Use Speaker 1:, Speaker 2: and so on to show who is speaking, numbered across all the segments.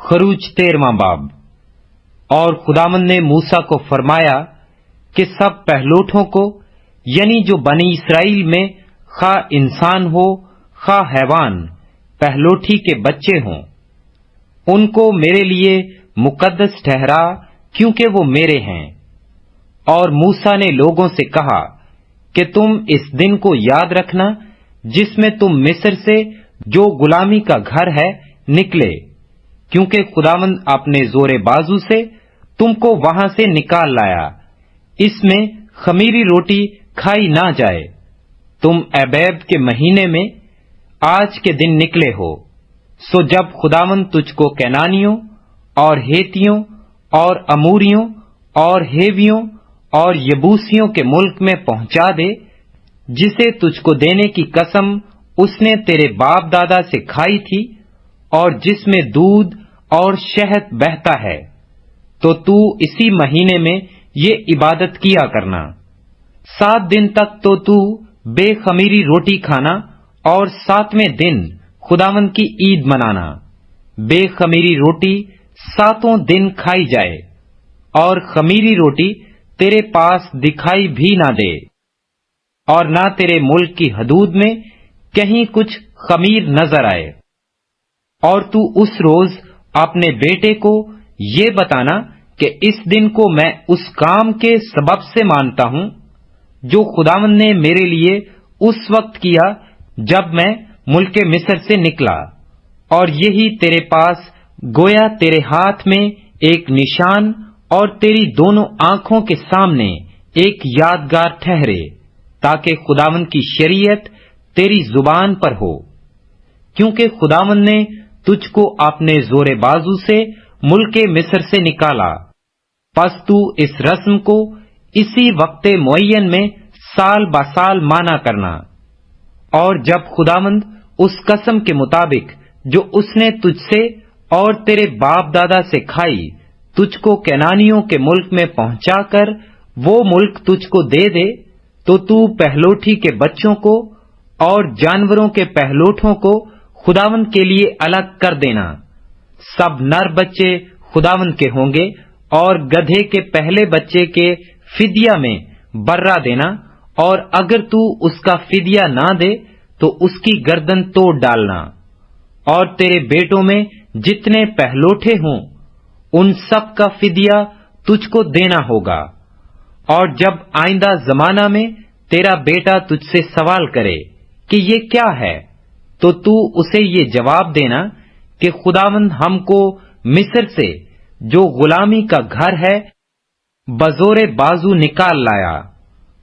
Speaker 1: خروج 13واں باب۔ اور خداوند نے موسیٰ کو فرمایا کہ سب پہلوٹوں کو، یعنی جو بنی اسرائیل میں خواہ انسان ہو خواہ حیوان، پہلوٹی کے بچے ہوں، ان کو میرے لیے مقدس ٹھہرا، کیونکہ وہ میرے ہیں۔ اور موسیٰ نے لوگوں سے کہا کہ تم اس دن کو یاد رکھنا جس میں تم مصر سے، جو غلامی کا گھر ہے، نکلے، کیونکہ خداوند اپنے زور بازو سے تم کو وہاں سے نکال لایا۔ اس میں خمیری روٹی کھائی نہ جائے۔ تم ابیب کے مہینے میں آج کے دن نکلے ہو۔ سو جب خداوند تجھ کو کینانیوں اور ہیتیوں اور اموریوں اور ہیویوں اور یبوسیوں کے ملک میں پہنچا دے، جسے تجھ کو دینے کی قسم اس نے تیرے باپ دادا سے کھائی تھی، اور جس میں دودھ اور شہد بہتا ہے، تو اسی مہینے میں یہ عبادت کیا کرنا۔ 7 دن تک تو بے خمیری روٹی کھانا، اور 7ویں دن خداوند کی عید منانا۔ بے خمیری روٹی 7 دن کھائی جائے، اور خمیری روٹی تیرے پاس دکھائی بھی نہ دے، اور نہ تیرے ملک کی حدود میں کہیں کچھ خمیر نظر آئے۔ اور تو اس روز اپنے بیٹے کو یہ بتانا کہ اس دن کو میں اس کام کے سبب سے مانتا ہوں جو خداوند نے میرے لیے اس وقت کیا جب میں ملک مصر سے نکلا، اور یہی تیرے پاس گویا تیرے ہاتھ میں ایک نشان اور تیری دونوں آنکھوں کے سامنے ایک یادگار ٹھہرے، تاکہ خداوند کی شریعت تیری زبان پر ہو، کیونکہ خداوند نے تجھ کو اپنے زور بازو سے ملک مصر سے نکالا۔ پس تو اس رسم کو اسی وقت معین میں سال بسال مانا کرنا۔ اور جب خداوند اس قسم کے مطابق جو اس نے تجھ سے اور تیرے باپ دادا سے کھائی، تجھ کو کینانیوں کے ملک میں پہنچا کر وہ ملک تجھ کو دے دے، تو پہلوٹی کے بچوں کو اور جانوروں کے پہلوٹوں کو خداوند کے لیے الگ کر دینا۔ سب نر بچے خداوند کے ہوں گے، اور گدھے کے پہلے بچے کے فدیہ میں برہ دینا، اور اگر تو اس کا فدیہ نہ دے تو اس کی گردن توڑ ڈالنا۔ اور تیرے بیٹوں میں جتنے پہلوٹے ہوں ان سب کا فدیہ تجھ کو دینا ہوگا۔ اور جب آئندہ زمانہ میں تیرا بیٹا تجھ سے سوال کرے کہ یہ کیا ہے، تو اسے یہ جواب دینا کہ خداوند ہم کو مصر سے، جو غلامی کا گھر ہے، بزور بازو نکال لایا،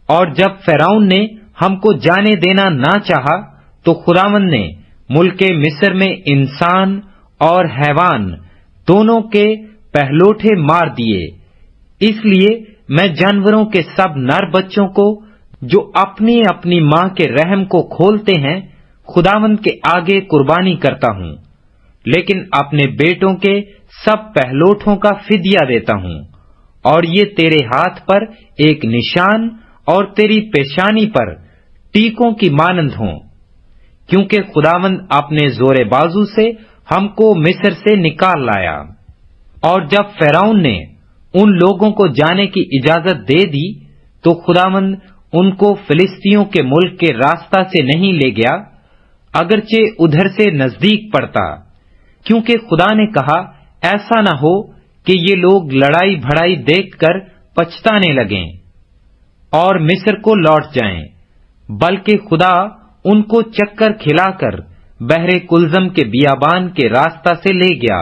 Speaker 1: اور جب فرعون نے ہم کو جانے دینا نہ چاہا تو خداوند نے ملک مصر میں انسان اور حیوان دونوں کے پہلوٹے مار دیے۔ اس لیے میں جانوروں کے سب نر بچوں کو جو اپنی اپنی ماں کے رحم کو کھولتے ہیں خداوند کے آگے قربانی کرتا ہوں، لیکن اپنے بیٹوں کے سب پہلوٹوں کا فدیہ دیتا ہوں۔ اور یہ تیرے ہاتھ پر ایک نشان اور تیری پیشانی پر ٹیکوں کی مانند ہوں، کیونکہ خداوند اپنے زور بازو سے ہم کو مصر سے نکال لایا۔ اور جب فرعون نے ان لوگوں کو جانے کی اجازت دے دی تو خداوند ان کو فلسطینیوں کے ملک کے راستہ سے نہیں لے گیا، اگرچہ ادھر سے نزدیک پڑتا، کیونکہ خدا نے کہا ایسا نہ ہو کہ یہ لوگ لڑائی بھڑائی دیکھ کر پچھتانے لگیں اور مصر کو لوٹ جائیں، بلکہ خدا ان کو چکر کھلا کر بحر کلزم کے بیابان کے راستہ سے لے گیا،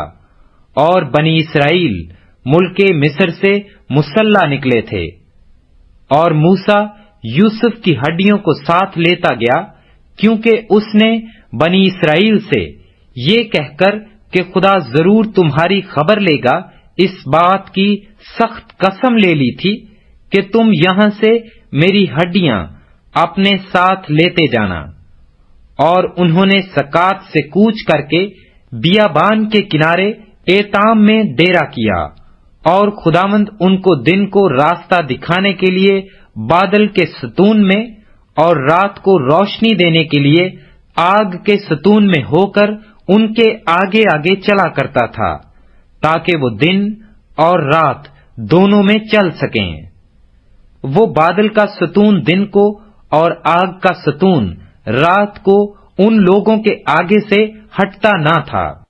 Speaker 1: اور بنی اسرائیل ملک مصر سے مسلح نکلے تھے۔ اور موسیٰ یوسف کی ہڈیوں کو ساتھ لیتا گیا، کیونکہ اس نے بنی اسرائیل سے یہ کہہ کر کہ خدا ضرور تمہاری خبر لے گا، اس بات کی سخت قسم لے لی تھی کہ تم یہاں سے میری ہڈیاں اپنے ساتھ لیتے جانا۔ اور انہوں نے سکات سے کوچ کر کے بیابان کے کنارے ایتام میں ڈیرا کیا، اور خداوند ان کو دن کو راستہ دکھانے کے لیے بادل کے ستون میں اور رات کو روشنی دینے کے لیے آگ کے ستون میں ہو کر ان کے آگے آگے چلا کرتا تھا، تاکہ وہ دن اور رات دونوں میں چل سکیں۔ وہ بادل کا ستون دن کو اور آگ کا ستون رات کو ان لوگوں کے آگے سے ہٹتا نہ تھا۔